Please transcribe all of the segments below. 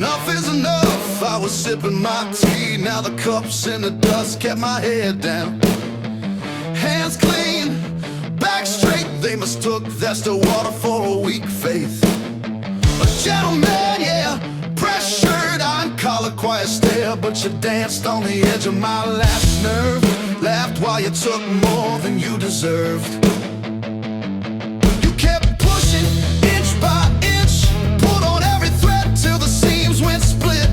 Enough is enough, I was sipping my tea. Now the cup's in the dust, kept my head down. Hands clean, back straight. They mistook that's the water for a weak faith. A gentleman, yeah, pressed shirt, iron collar, quiet stare. But you danced on the edge of my last nerve. Laughed while you took more than you deserved. You kept pushing, inch by inch, pulled on every thread till the seams went split.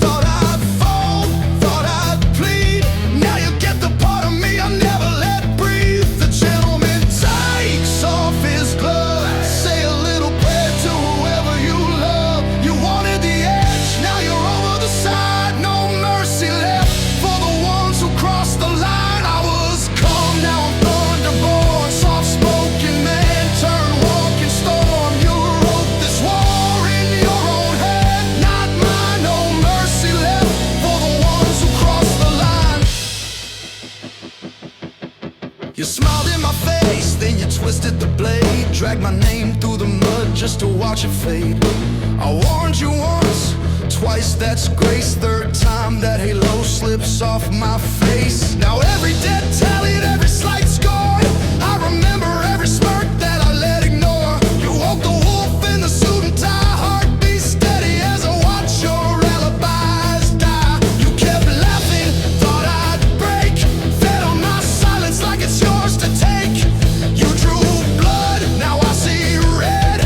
Thought I'd fall, thought I'd plead. Now you get the part of me I never let breathe. The gentleman takes off his glove, say a little prayer to whoever you love. You wanted the edge, now you're over the side. No mercy left for the ones who crossed the line. I was calm, now I'm thunderborn. Soft-spoken man turned walking storm. You wrote this war in your own head, not mine. No mercy left for the ones who crossed the line. You smiled in my face, then you twisted the blade. Dragged my name through the mud just to watch it fade. I warned you once, twice that's grace. Third time that halo slips off my face. Now every debt tallied, every slight score. I remember every smirk that I let ignore. You woke the wolf in the suit and tie, heartbeat steady as I watch your alibis die. You kept laughing, thought I'd break, fed on my silence like it's yours to take. You drew blood, now I see red.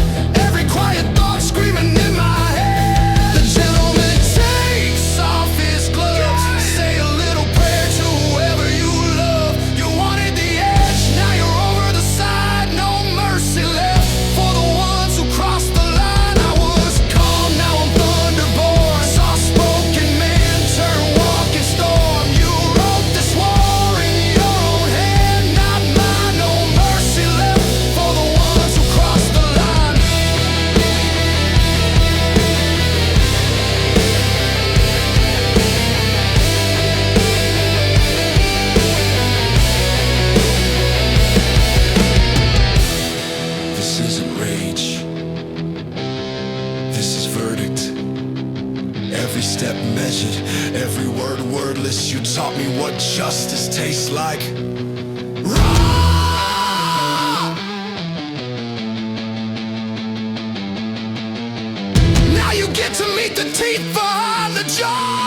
Every quiet thought screaming in my head. The gentleman takes off his gloves, say a little prayer to whoever you love. You wanted the edge, now you're over the side. No mercy left for the ones who crossed the line. I was calm, now I'm thunderborn. Soft-spoken man turned walking storm. You wrote this war in your own head, not mine. No mercy left for the ones who crossed the line. This isn't rage, this is verdict. Every step measured, every word wordless. You taught me what justice tastes like. Raw! Now you get to meet the teeth behind the jaw.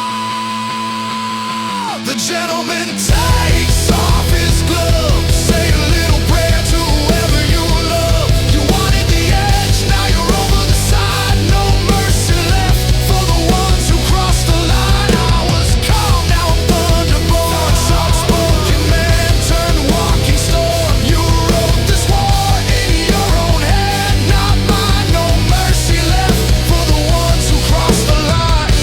The gentleman takes off his gloves, say a little prayer to whoever you love. You wanted the edge, now you're over the side. No mercy left for the ones who crossed the line. I was calm, now I'm thunderborn. Soft-spoken man turned walking storm. You wrote this war in your own head, not mine. No mercy left for the ones who crossed the line.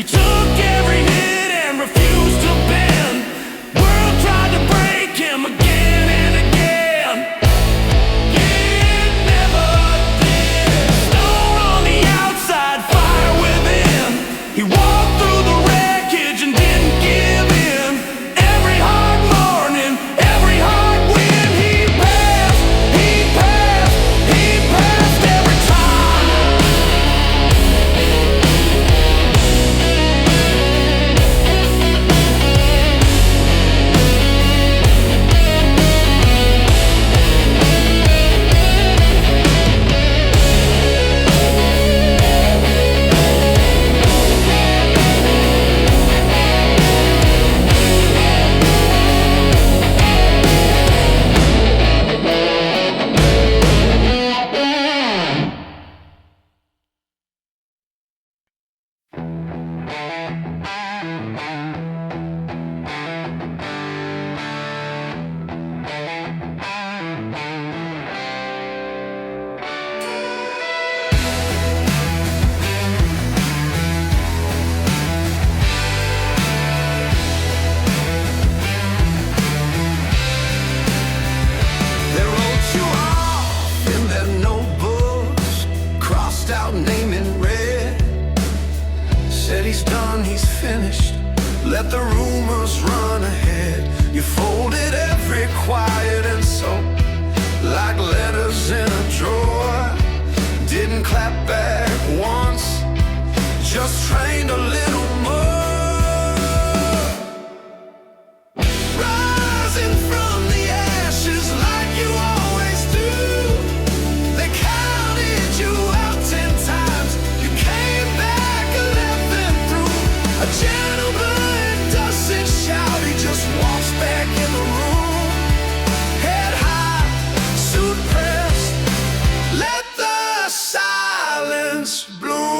He took every hit and refused to bend. World tried to break him again and again. It never did. Stone on the outside, fire within. He walked through the wreckage and didn't give in. Every hard morning, every hard win, he passed, he passed, he passed every time. They wrote you off in their notebooks, crossed out name in red. Said he's done, he's finished, let the rumors run ahead. You folded every quiet and so, like letters in a drawer. Didn't clap back once, just trained a little more. Rising from the ashes like you always do. They counted you out 10 times, you came back 11 through. A gentleman doesn't shout, he just walks back in the room. Head high, suit pressed, let the silence bloom.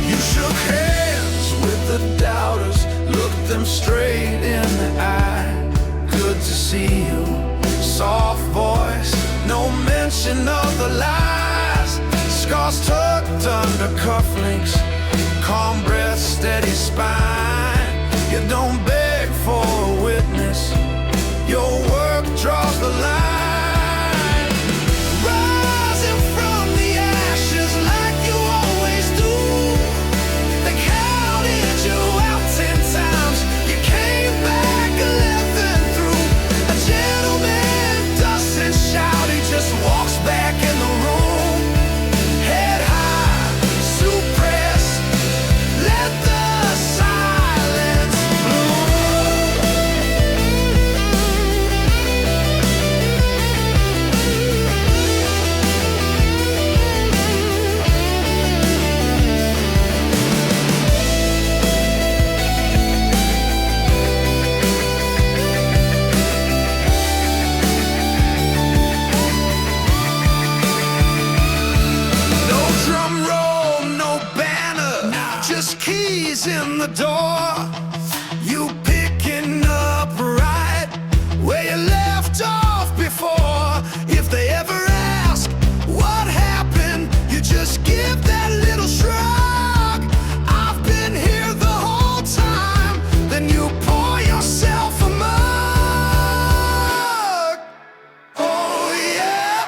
You shook hands with the doubters, looked them straight in the eye. Good to see you, soft voice, no mention of the lies. Scars tucked under cufflinks, calm breath, steady spine. You don't beg for a witness, your work draws the line. Rising from the ashes like you always do. They counted you out 10 times, you came back 11 through. A gentleman doesn't shout, he just walks back in the room. Head high, suit pressed, let the silence bloom. No drum roll, no banner, just keys in the door. You picking up right where you left off before. If they ever ask what happened, you just give that little shrug. I've been here the whole time. Then you pour yourself a mug. Oh yeah,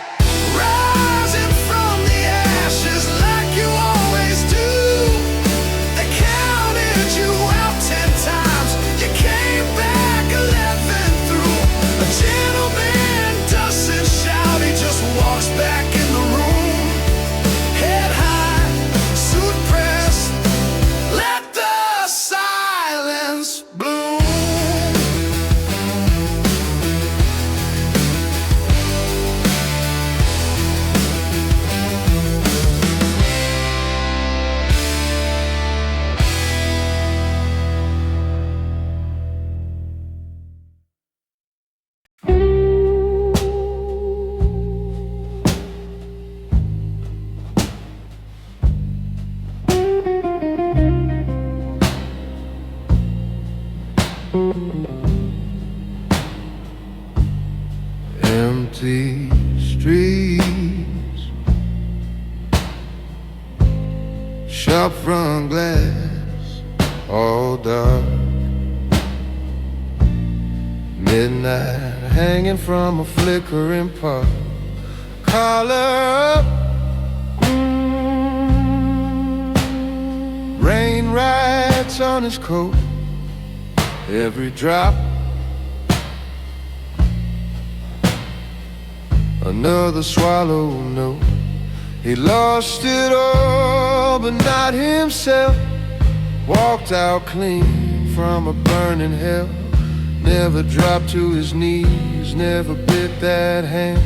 rising from the ashes like you always do. They counted you empty streets, shop front glass all dark, midnight hanging from a flickering park. Collar up, rain rides on his coat, every drop another swallow note. He lost it all but not himself, walked out clean from a burning hell. Never dropped to his knees, never bit that hand.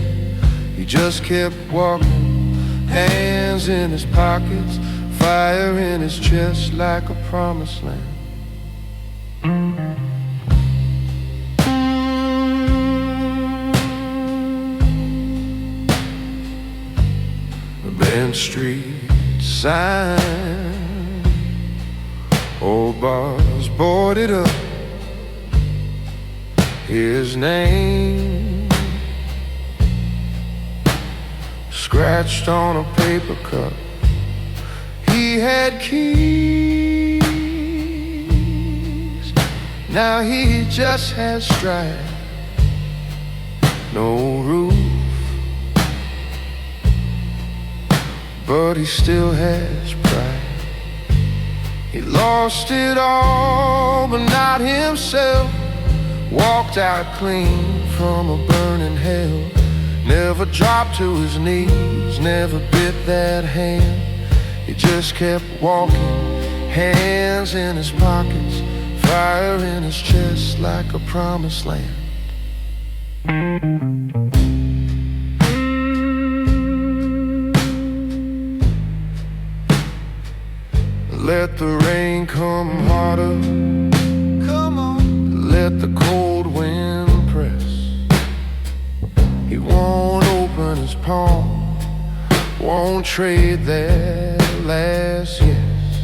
He just kept walking, hands in his pockets, fire in his chest like a promised land. Band Street sign, old bars boarded up, his name scratched on a paper cup. He had keys, now he just has strife, no roof, but he still has pride. He lost it all but not himself, walked out clean from a burning hell. Never dropped to his knees, never bit that hand. He just kept walking, hands in his pockets, fire in his chest like a promised land. Let the rain come harder, come on. Let the cold wind press. He won't open his palm, won't trade that last yes.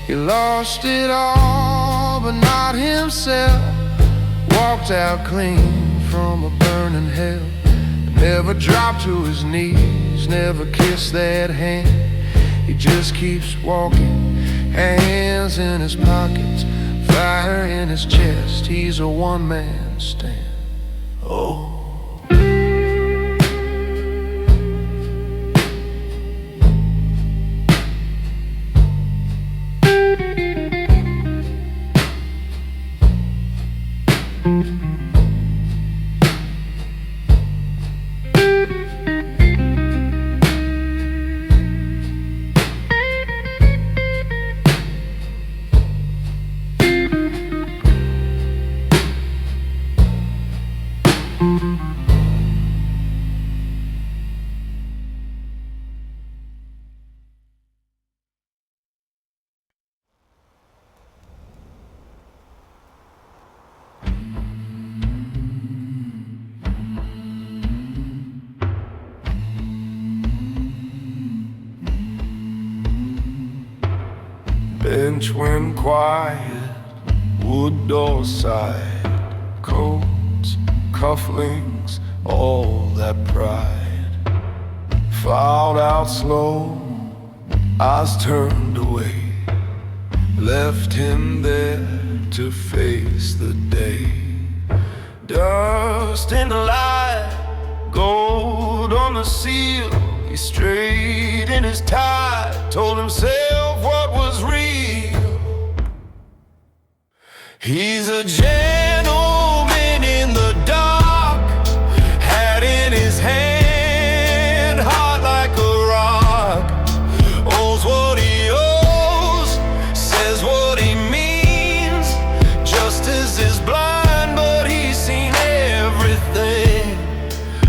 He lost it all but not himself, walked out clean from a burning hell. Never dropped to his knees, never kissed that hand. He just keeps walking, hands in his pockets, fire in his chest. He's a one-man stand. Oh. Bench when quiet, wood door side, coats, cufflinks, all that pride. Filed out slow, eyes turned away, left him there to face the day. Dust in the light, gold on the seal. He straightened his tie, told himself what was real. He's a gentleman in the dark, hat in his hand, heart like a rock. Owes what he owes, says what he means. Justice is blind, but he's seen everything.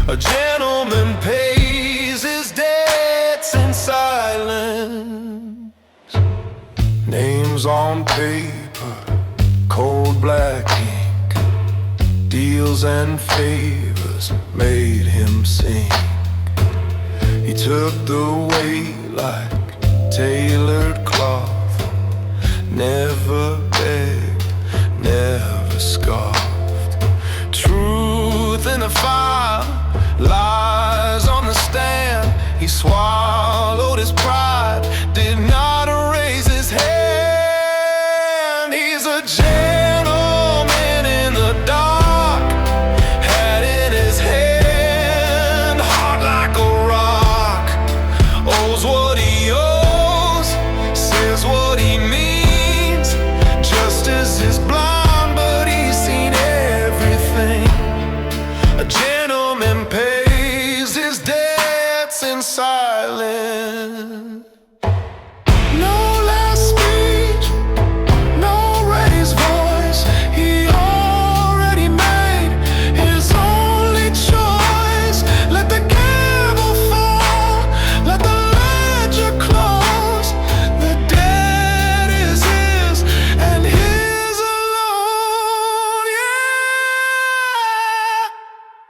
A gentleman pays his debts in silence. Names on paper, cold black ink, deals and favors made him sink. He took the weight like tailored cloth, never begged, never scoffed. Truth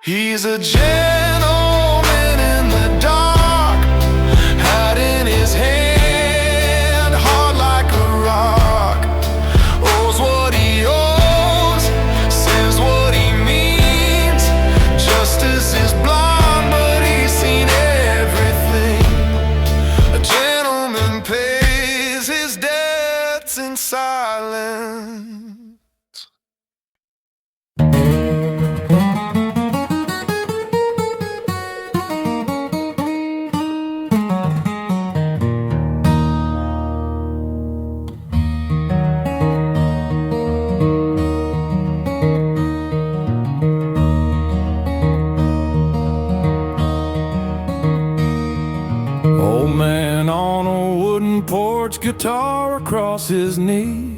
He's a gentleman in the dark, hiding his hand, hard like a rock. Owes what he owes, says what he means. Justice is blind, but he's seen everything. A gentleman pays his debts in silence. Old man on a wooden porch, guitar across his knee.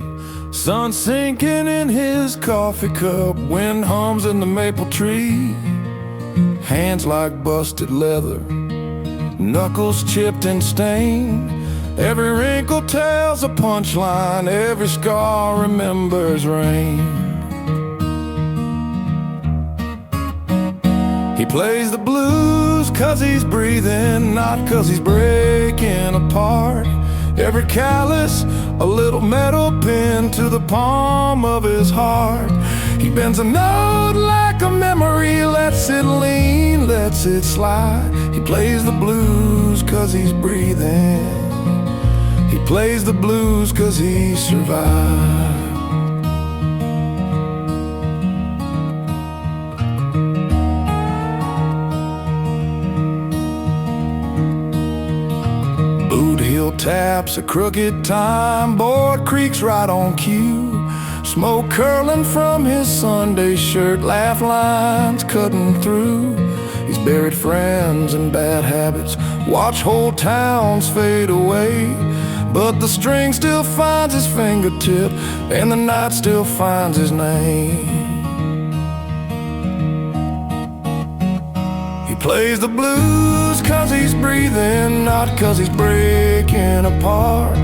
Sun sinking in his coffee cup, wind hums in the maple tree. Hands like busted leather, knuckles chipped and stained. Every wrinkle tells a punchline, every scar remembers rain. He plays the blues 'cause he's breathing, not 'cause he's breaking apart. Every callus, a little metal pin to the palm of his heart. He bends a note like a memory, lets it lean, lets it slide. He plays the blues 'cause he's breathing. He plays the blues 'cause he survived. Boot heel taps a crooked time, board creaks right on cue. Smoke curling from his Sunday shirt, laugh lines cutting through. He's buried friends and bad habits, watch whole towns fade away. But the string still finds his fingertip, and the night still finds his name. He plays the blues 'cause he's breathing, not 'cause he's breaking apart.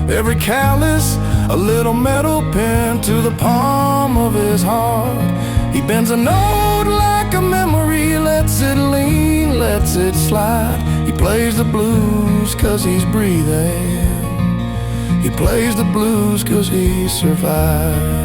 Every callus, a little metal pin to the palm of his heart. He bends a note like a memory, lets it lean, lets it slide. He plays the blues 'cause he's breathing. He plays the blues 'cause he survived.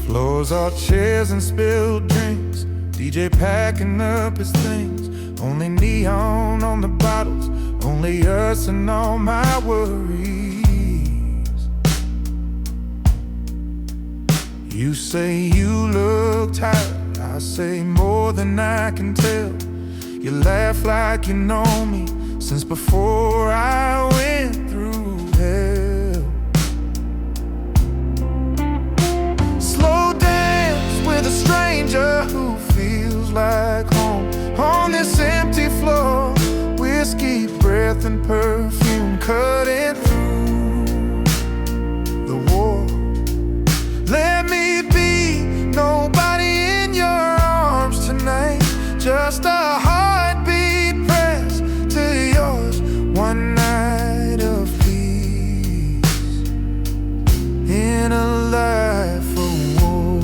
Floors are chairs and spilled drinks, DJ packing up his things. Only neon on the bottles, only us and all my worries. You say you look tired, I say more than I can tell. You laugh like you know me since before I went through hell. Slow dance with a stranger who feels like home on this empty floor. Whiskey breath and perfume cutting through the war. Let me be nobody in your arms tonight, just a heartbeat pressed to yours. One night of peace in a life of war.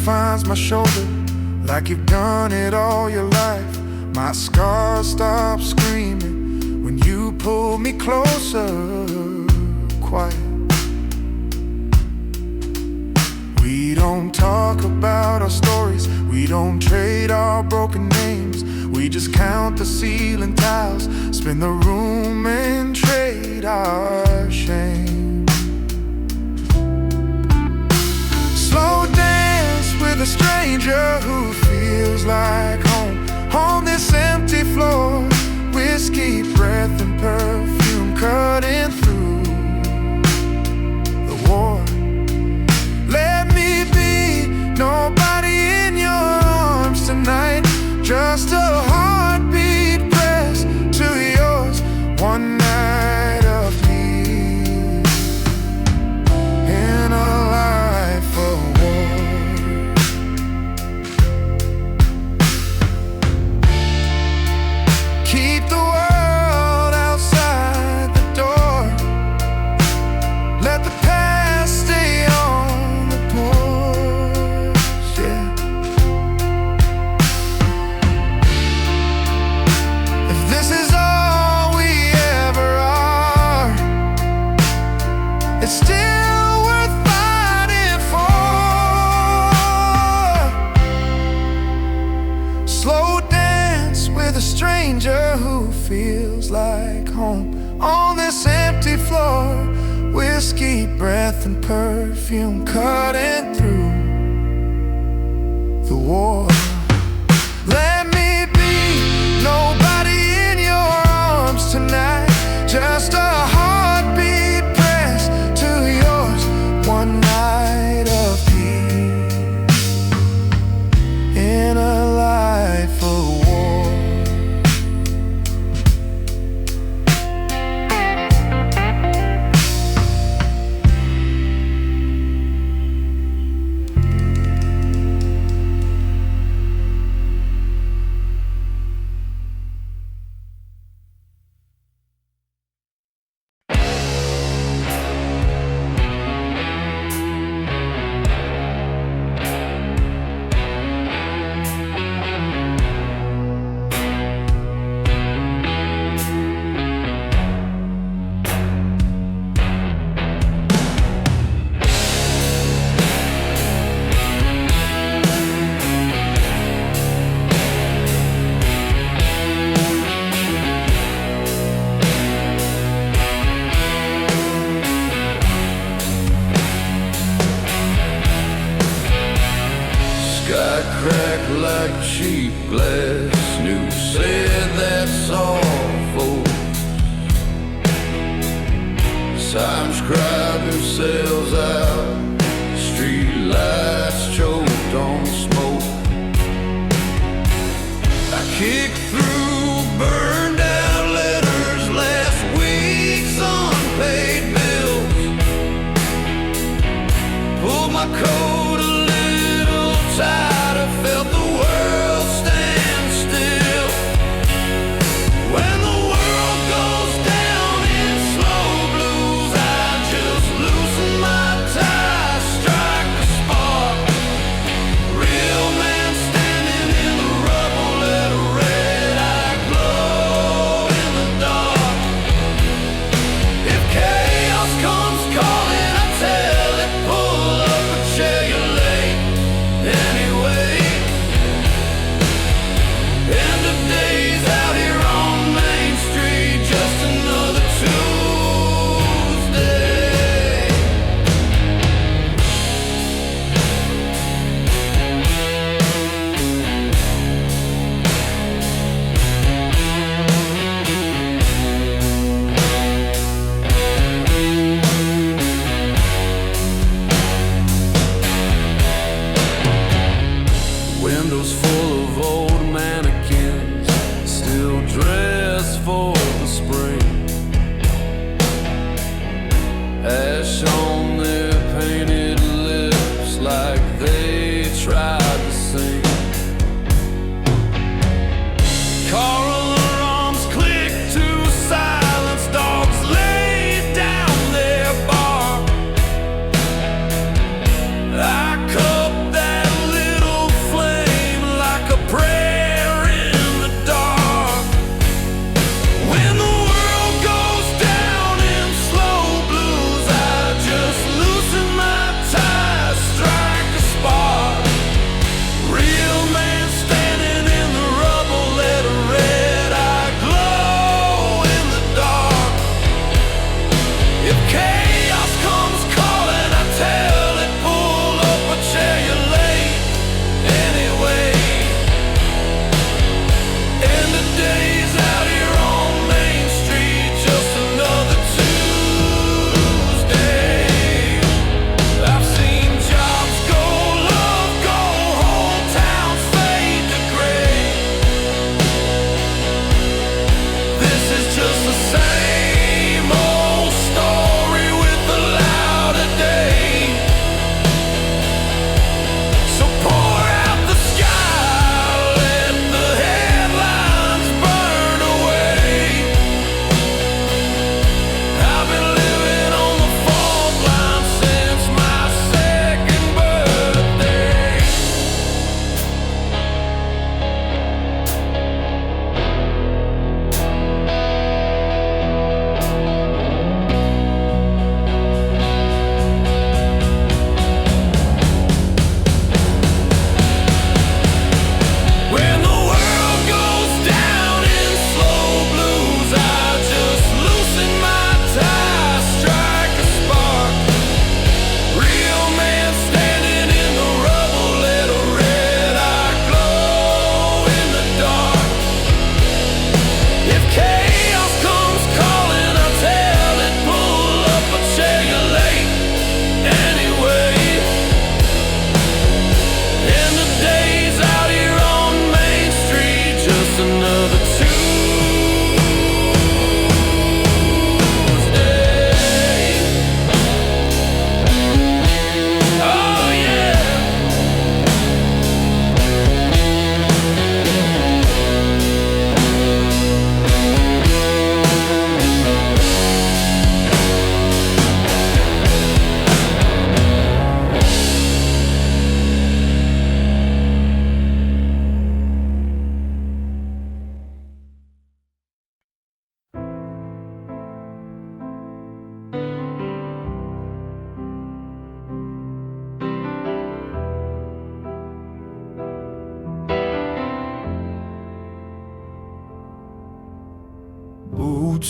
finds my shoulder like you've done it all your life. My scars stop screaming when you pull me closer, quiet. We don't talk about our stories, we don't trade our broken names. We just count the ceiling tiles, spin the room and trade our shame. Slow dance with a stranger who feels like home. On this empty floor, whiskey breath and perfume cutting through the war. Let me be nobody in your arms tonight, just a heartbeat pressed to yours. One night of peace in a life of war. Keep the world outside the door. Let the past stay on the porch, yeah. If this is all we ever are, it's still worth fighting for. Slow dance with a stranger who feels like home. On this empty floor, whiskey breath and perfume cutting through the war. Let me be nobody in your arms tonight, just a heartbeat pressed to yours. One night of peace in a life of war. Sky cracked like cheap glass. News said that's all, folks. Signs cried themselves out. Street lights choked on smoke. I kicked through burned out letters, last week's unpaid bills. Pulled my coat a little tighter, felt the world stand still. When the world goes down in slow blues, I just loosen my tie, strike a spark. Real man standing in the rubble, let a red eye glow in the dark. If chaos comes calling, I tell it, pull up a chair, you're late anyway. End of days out here on Main Street, just another Tuesday. Windows full of old mannequins, still dressed for the spring. Ash on their painted lips like they tried to sing. Car alarms click to silence, dogs lay down their bark. I cup that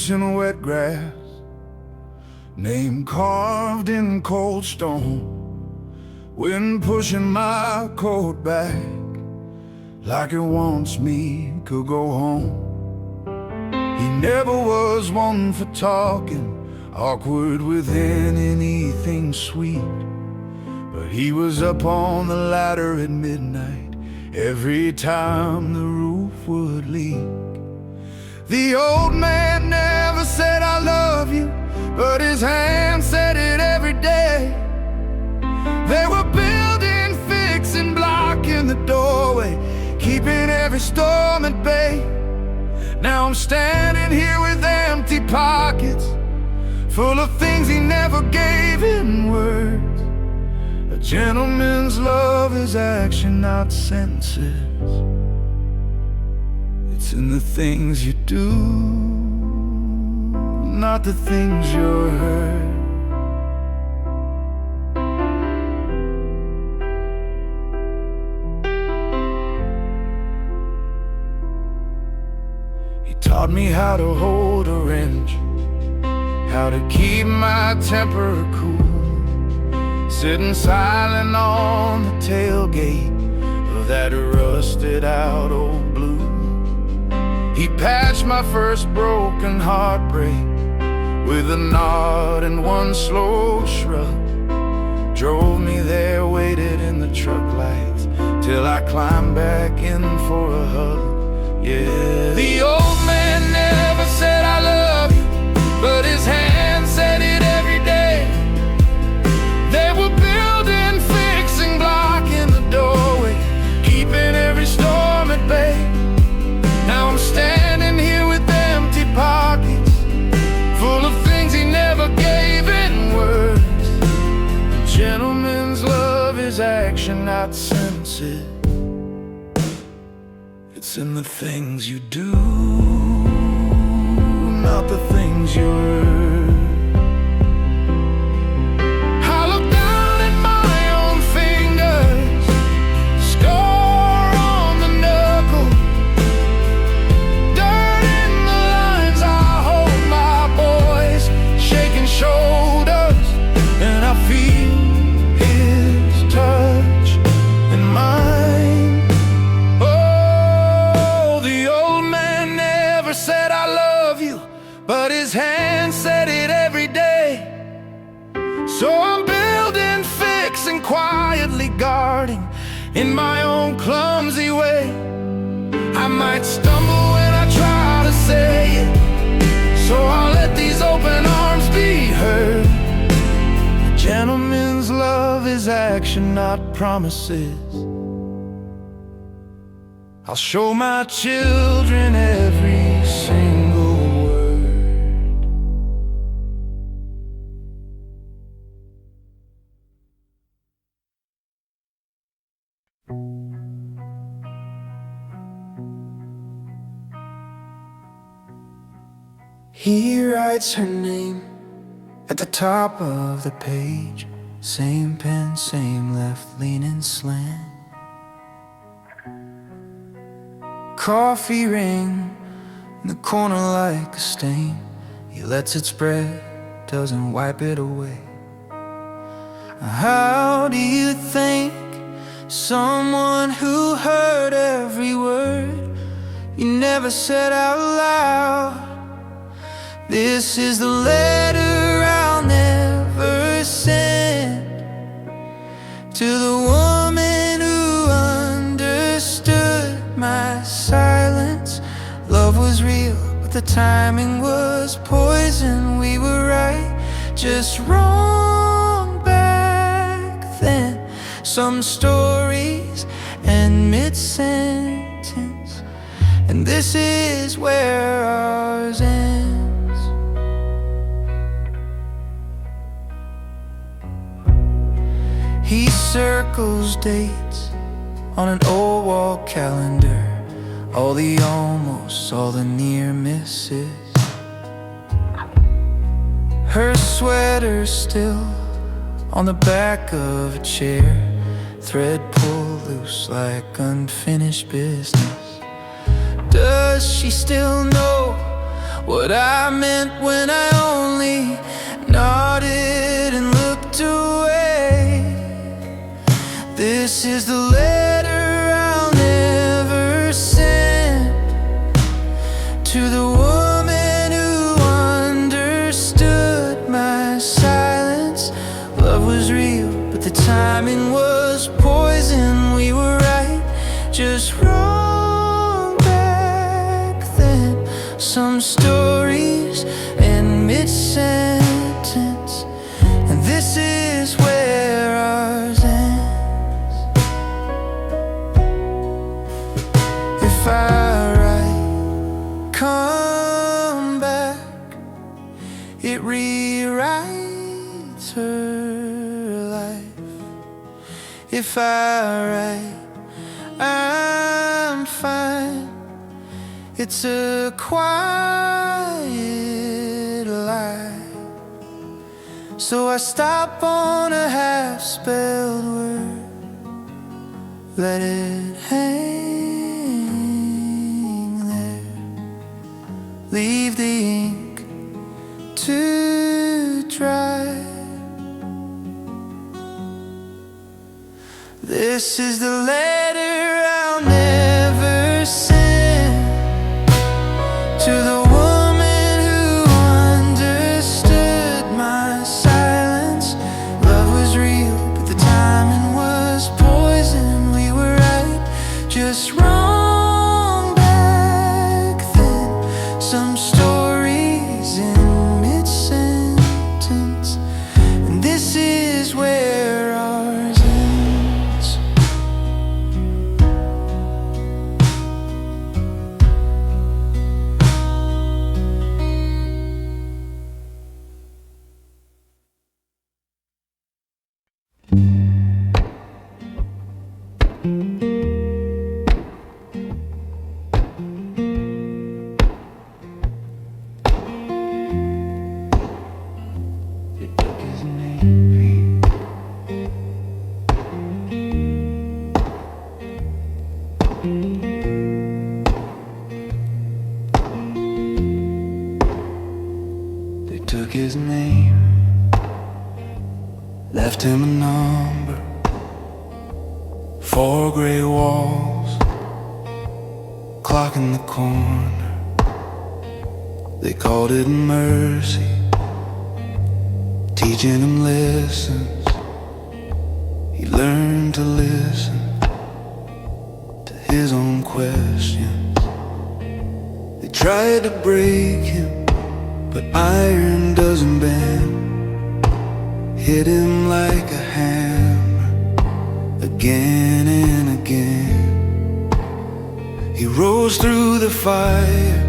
face in wet grass, name carved in cold stone. Wind pushing my coat back like it wants me to go home. He never was one for talking, awkward with anything sweet, but he was up on the ladder at midnight every time the roof would leak. The old man never said I love you, but his hand said it every day. They were building, fixing, blocking the doorway, keeping every storm at bay. Now I'm standing here with empty pockets, full of things he never gave in words. A gentleman's love is action, not sentences. It's in the things you do, not the things you're heard. He taught me how to hold a wrench, how to keep my temper cool, sitting silent on the tailgate of that rusted out old blue. He patched my first broken heartbreak with a nod and one slow shrug. Drove me there, waited in the truck lights till I climbed back in for a hug. Yeah, the old man never said I love you, but his hand said it every day. They were building, fixing, blocking the doorway, keeping every storm at bay. Now I'm standing here with empty pockets, full of things he never gave in words. A gentleman's love is action, not sentences. It's in the things you do, not the things you're. But his hand said it every day. So I'm building, fixing, quietly guarding in my own clumsy way. I might stumble when I try to say it, so I'll let these open arms be heard. A gentleman's love is action, not promises. I'll show my children every single word. He writes her name at the top of the page. Same pen, same left leaning slant. Coffee ring in the corner like a stain. He lets it spread, doesn't wipe it away. How do you think someone who heard every word you never said out loud? This is the letter I'll never send to the woman who understood my silence. Love was real, but the timing was poison. We were right, just wrong back then. Some stories end mid-sentence, and this is where ours ends. He circles dates on an old wall calendar, all the almost, all the near misses. Her sweater still on the back of a chair, thread pulled loose like unfinished business. Does she still know what I meant when I only nodded and looked away. This is the letter I'll never send to the woman who understood my silence. Love was real, but the timing was poison. We were right, just wrong back then. Some stories end mid-sentence, and this is where ours ends. If I write, come back, it rewrites her life. If I write, I'm fine, it's a quiet lie. So I stop on a half-spelled word, let it hang there, leave the ink to dry. This is the letter I'll never send to the woman who understood my silence. Love was real, but the timing was poison. We were right, just wrong back then. Some stories in mid-sentence, and this is where ours ends. They took his name, left him a number, 4 gray walls, clock in the corner. They called it mercy, teaching him lessons. He learned to listen to his own questions. They tried to break him, but iron doesn't bend. Hit him like a hammer, again and again. He rose through the fire,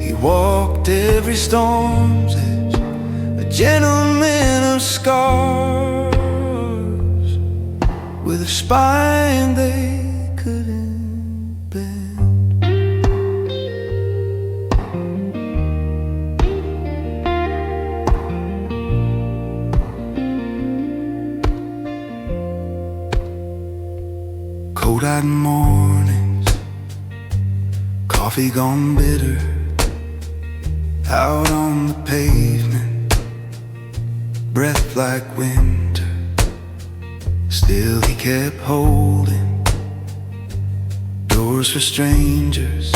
he walked every storm's edge, a gentleman of scars, with a spine they couldn't bend. Cold-eyed mornings, coffee gone bitter, out on the pavement, breath like winter. Still he kept holding doors for strangers,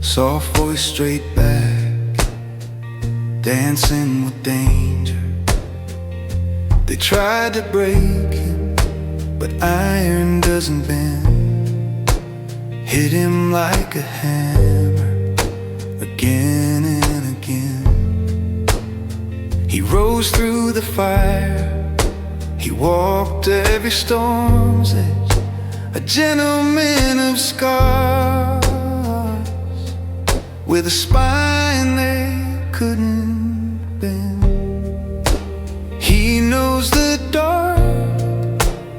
soft voice straight back, dancing with danger. They tried to break him, but iron doesn't bend. Hit him like a hammer, again and again. He rose through the fire, he walked every storm's edge, a gentleman of scars, with a spine they couldn't bend. He knows the dark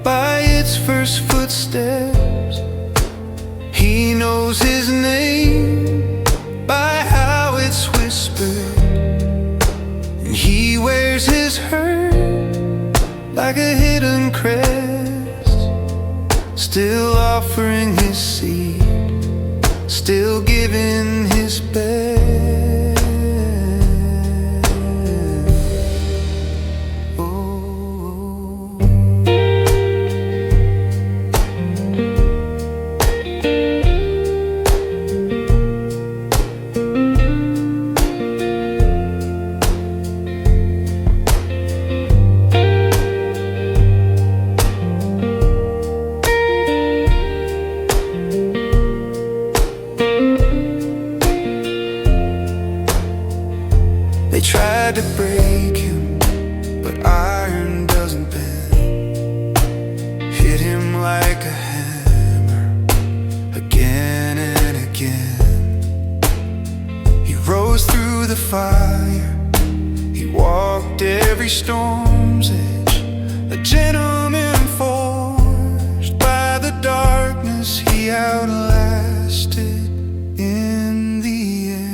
by its first footsteps. He knows his name by how it's whispered, and he wears his hurt like a hidden crest, still offering his seed, still giving his best. every storm's edge, a gentleman forged by the darkness he outlasted in the end.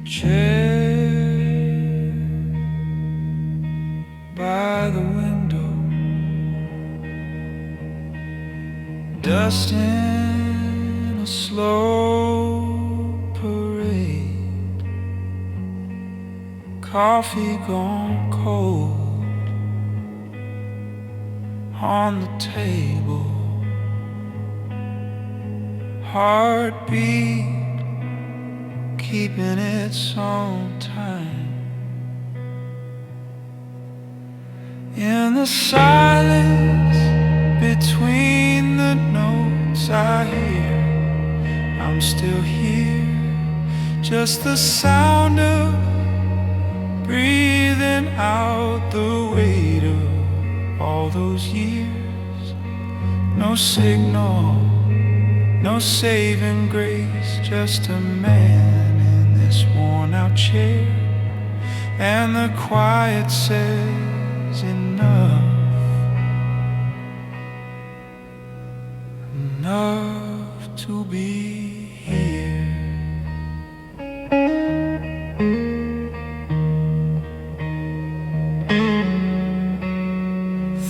Chair by the window, dust in a slow parade, coffee gone cold on the table, heartbeat keeping its own time. In the silence between the notes I hear, I'm still here, just the sound of breathing out the weight of all those years. No signal, no saving grace, just a man this worn-out chair, and the quiet says enough, enough to be here.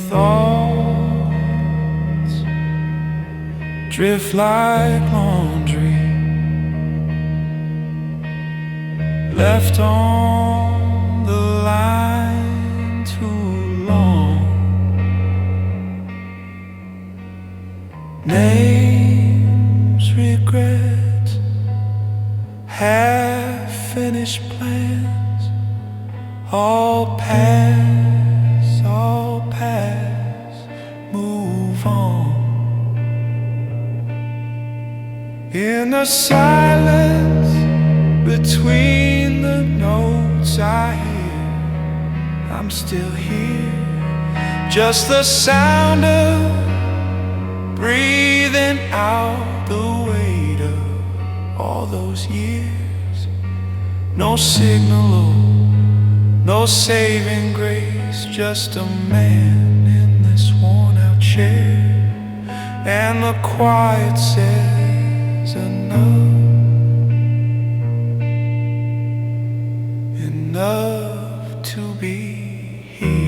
Thoughts drift like laundry, left on the line too long. Names, regrets, half-finished plans, all pass, move on. In the silence between the notes I hear, I'm still here, just the sound of breathing out the weight of all those years. No signal, no saving grace, just a man in this worn-out chair, and the quiet says enough, enough to be here.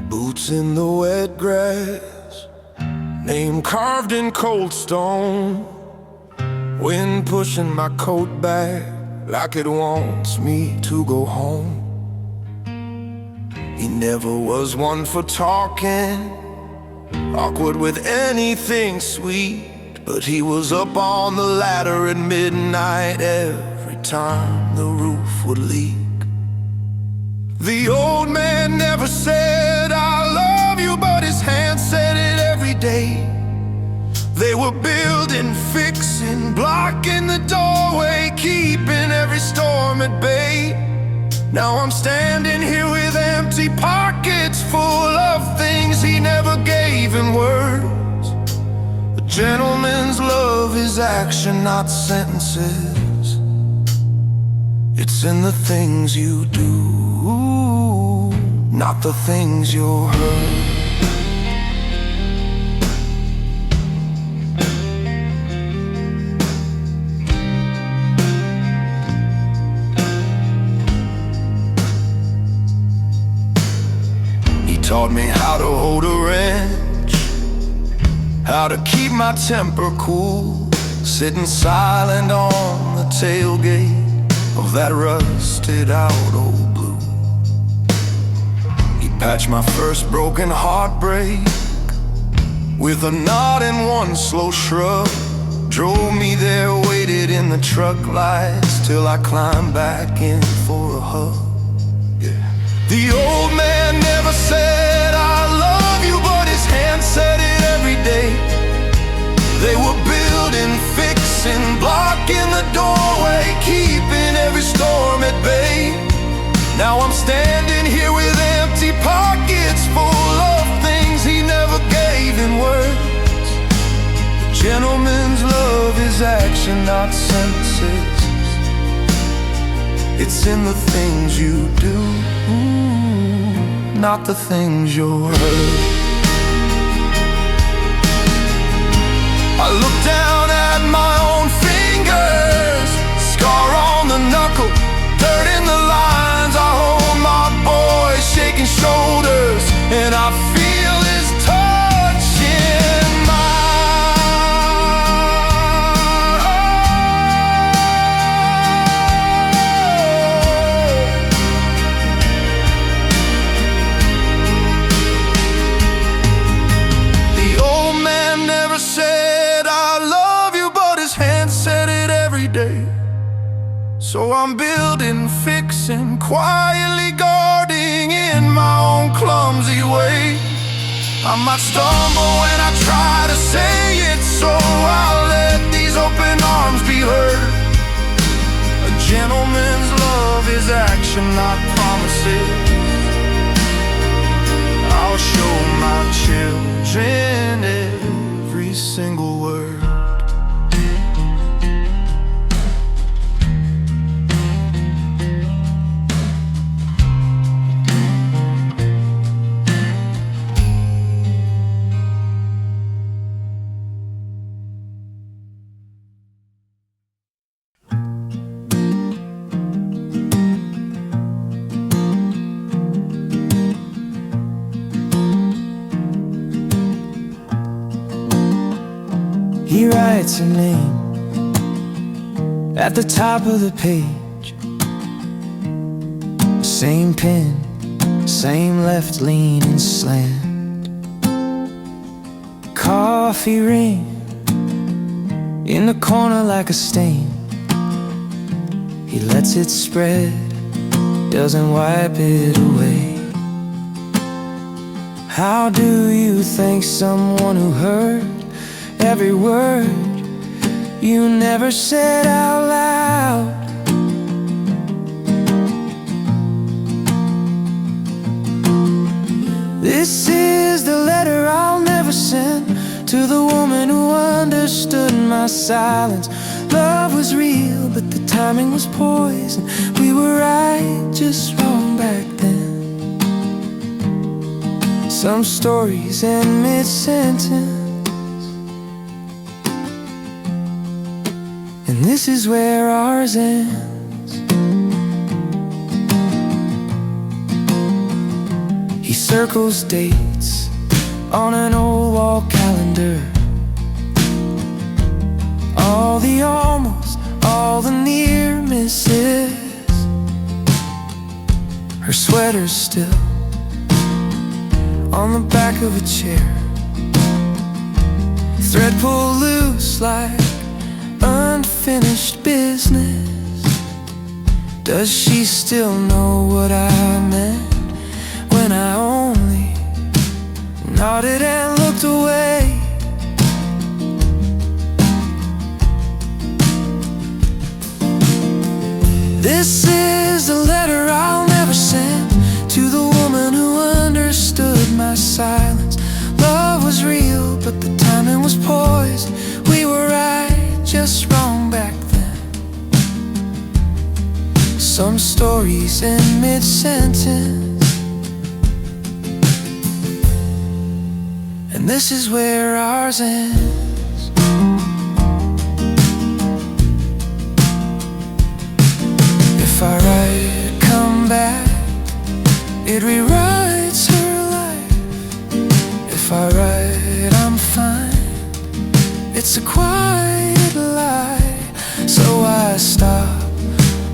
Boots in the wet grass, name carved in cold stone, wind pushing my coat back like it wants me to go home. He never was one for talking, awkward with anything sweet, but he was up on the ladder at midnight every time the roof would leak. The old man never said I love you, but his hand said it every day. They were building, fixing, blocking the doorway, keeping every storm at bay. Now I'm standing here with empty pockets full of things he never gave in words. A gentleman's love is action, not sentences. It's in the things you do, not the things you heard. Taught me how to hold a wrench, how to keep my temper cool, sitting silent on the tailgate of that rusted out old blue. He patched my first broken heartbreak with a nod and one slow shrug. Drove me there, waited in the truck lights till I climbed back in for a hug. The old man never said I love you, but his hand said it every day. They were building, fixing, blocking the doorway, keeping every storm at bay. Now I'm standing here with empty pockets full of things he never gave in words. A gentleman's love is action, not sentences. It's in the things you do, not the things you heard. I look down at my own fingers, scar on the knuckle, dirt in the lines. I hold my boy's shaking shoulders, and I feel his touch in So I'm building, fixing, quietly guarding in my own clumsy way. I might stumble when I try to say it, so I'll let these open arms be heard. A gentleman's love is action, not promises. I'll show my children every single word. He writes her name at the top of the page. Same pen, same left leaning slant. Coffee ring in the corner like a stain. He lets it spread, doesn't wipe it away. How do you thank someone who heard every word you never said out loud? This is the letter I'll never send to the woman who understood my silence. Love was real, but the timing was poison. We were right, just wrong back then. Some stories end mid-sentence, and this is where ours ends. He circles dates on an old wall calendar. All the almost, all the near misses. Her sweater's still on the back of a chair. Thread pulled loose like unfinished business. Does she still know what I meant when I only nodded and looked away? Some stories in mid-sentence, and this is where ours ends. If I write, come back, it rewrites her life. If I write, I'm fine, it's a quiet lie. So I stop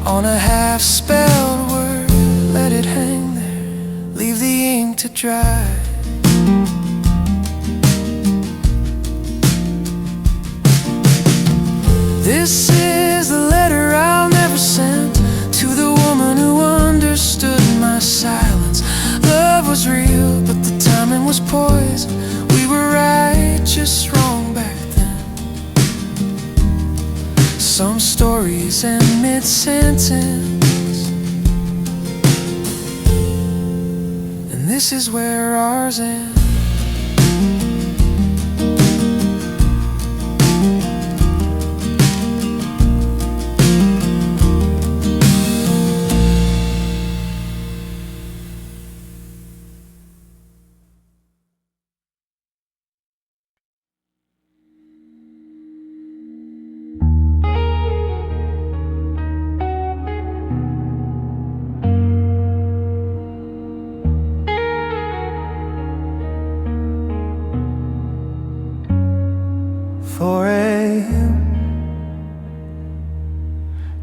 on a half-spelled word, let it hang there, leave the ink to dry. This is the letter I'll never send to the woman who understood my silence. Love was real, but the timing was poison. We were right, just wrong back then. Some stories end mid-sentence, and this is where ours ends.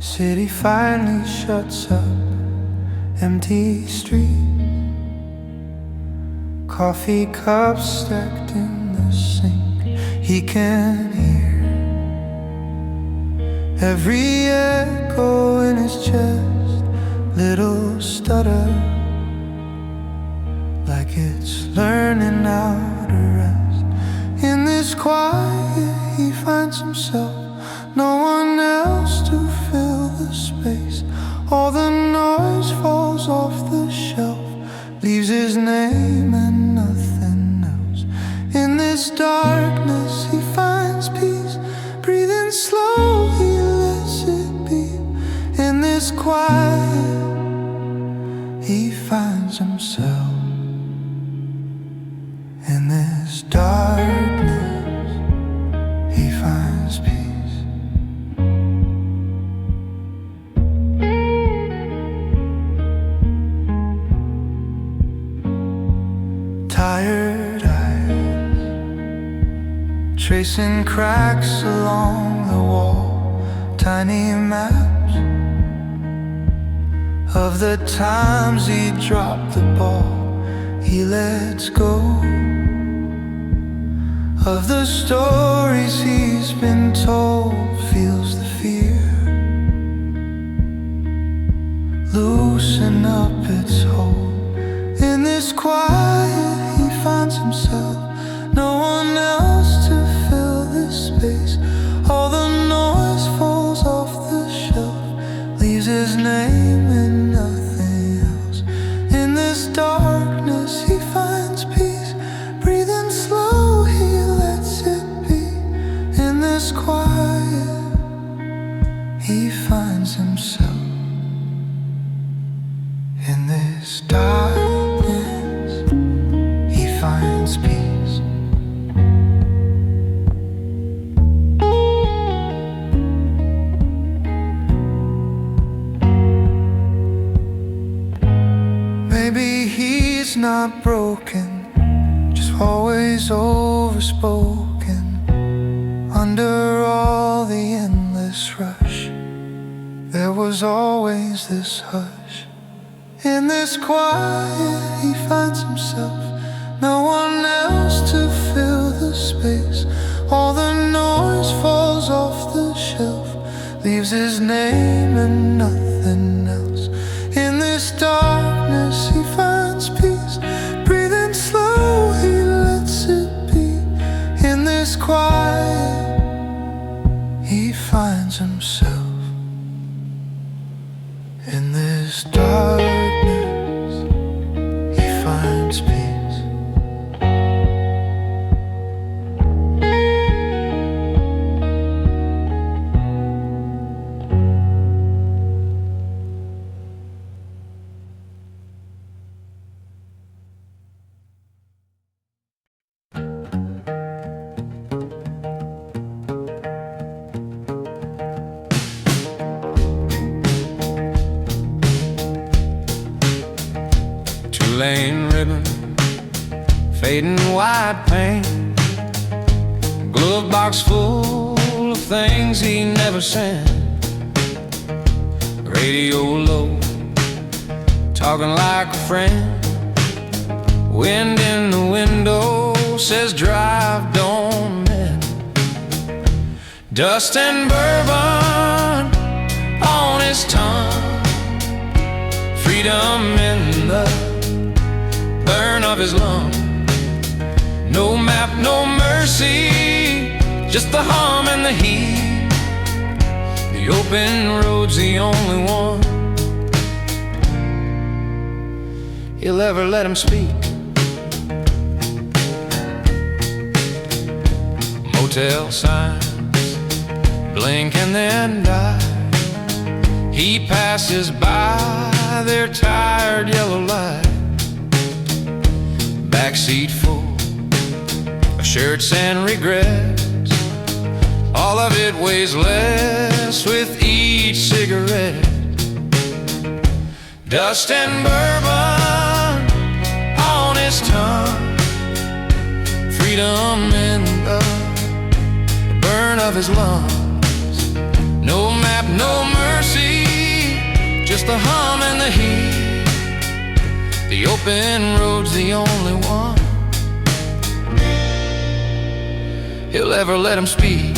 City finally shuts up, empty street, coffee cups stacked in the sink. He can hear every echo in his chest, little stutter, like it's learning how to rest. In this quiet he finds himself, no one else to fill the space. All the noise falls off the shelf, leaves his name and nothing else. In this darkness he finds peace, breathing slow he lets it be. In this quiet he finds himself. In this darkness he finds peace. Tired eyes tracing cracks along the wall, tiny maps of the times he dropped the ball. He lets go of the stories he's been told, feels the fear loosen up its hold. In this quiet he finds himself, no one else to fill this space. All the noise falls off the shelf, leaves his name and nothing else. In this darkness he finds peace, breathing slow he lets it be. In this quiet he finds himself. In this darkness he finds peace. Maybe he's not broken, just always overspoken. Under all the endless rush, there was always this hush. In this quiet he finds himself, no one else to fill the space. All the noise falls off the shelf, leaves his name and nothing else. In this darkness he finds peace, breathing slow he lets it be. In this quiet he finds himself. In this darkness he finds peace. white paint, glove box full of things he never sent, radio low, talking like a friend. Wind in the window says drive, don't mend. Dust and bourbon on his tongue, freedom in the burn of his lung. No map, no mercy, just the hum and the heat. The open road's the only one he'll ever let him speak. Motel signs blink and then die. He passes by their tired yellow light. Backseat full of shirts and regrets, all of it weighs less with each cigarette. Dust and bourbon on his tongue, freedom in the burn of his lungs. No map, no mercy, just the hum and the heat. The open road's the only one he'll ever let him speak.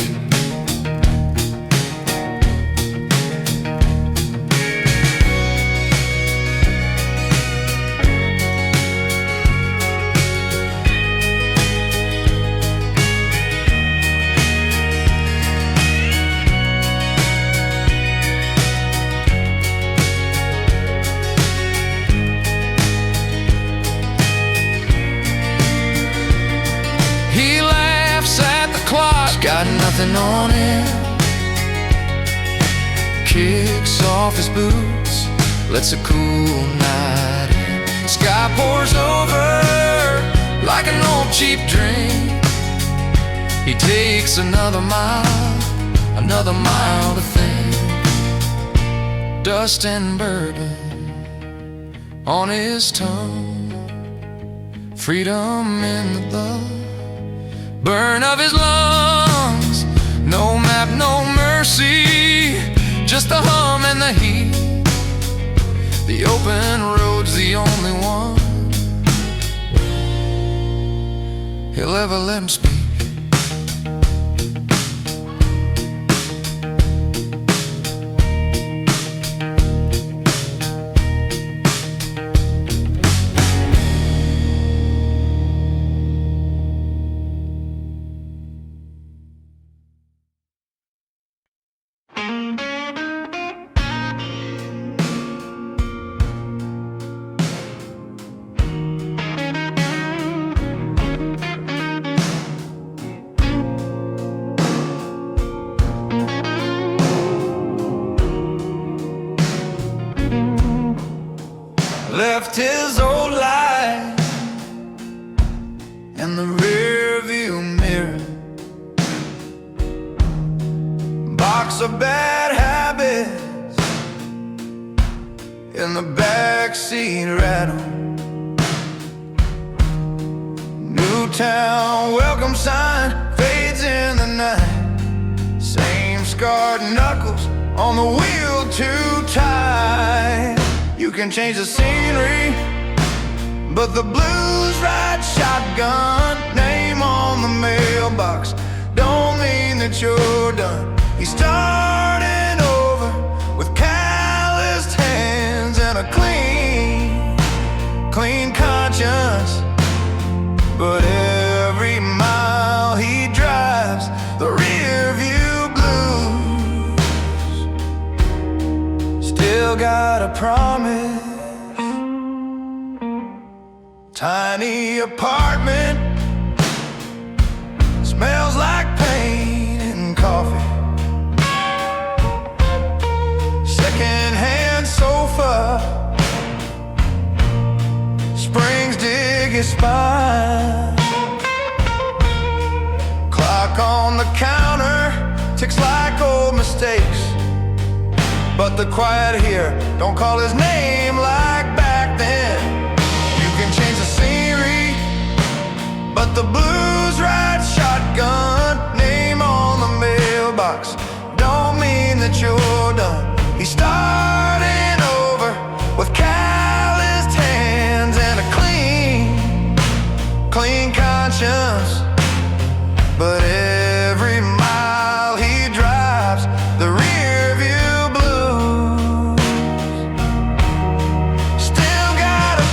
Got nothing on him, kicks off his boots, lets a cool night in. Sky pours over like an old cheap drink. He takes another mile to think. Dust and bourbon on his tongue, freedom in the burn of his lungs. No map, no mercy, just the hum and the heat. The open road's the only one he'll ever let him speak. Left his old light in the rearview mirror, box of bad habits in the backseat rattle. Newtown welcome sign fades in the night. Same scarred knuckles on the wheel too tight. You can change the scenery, but the blues ride shotgun. Name on the mailbox don't mean that you're done. He's starting over with calloused hands and a clean conscience. But every mile he drives, the rear view blues still got a promise. Tiny apartment, smells like paint and coffee. Second-hand sofa, springs dig his spine. Clock on the counter ticks like old mistakes, but the quiet here don't call his name like back then. You can change the scenery, but But the blues ride shotgun, name on the mailbox, don't mean that you're done. He's starting over with calloused hands and a clean conscience. But every mile he drives, the rear view blues still got a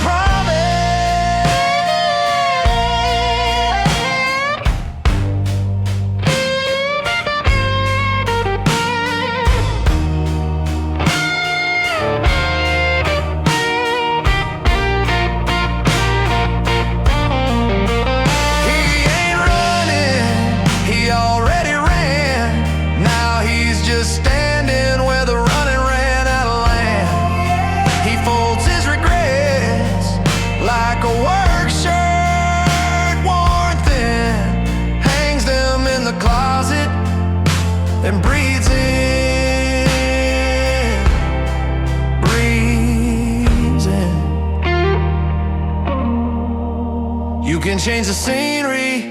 standing where the running ran out of land. He folds his regrets like a work shirt worn thin, hangs them in the closet and breathes in. You can change the scenery,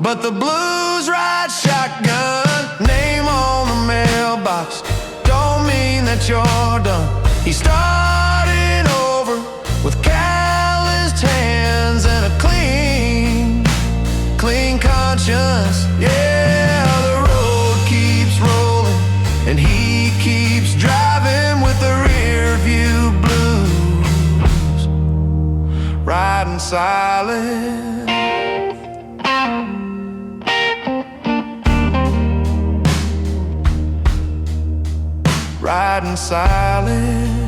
but the blues ride shotgun, name on the mailbox, don't mean that you're done. He's starting over with calloused hands and a clean conscience. Yeah, the road keeps rolling and he keeps driving with the rear view blues, riding silent. Riding silent.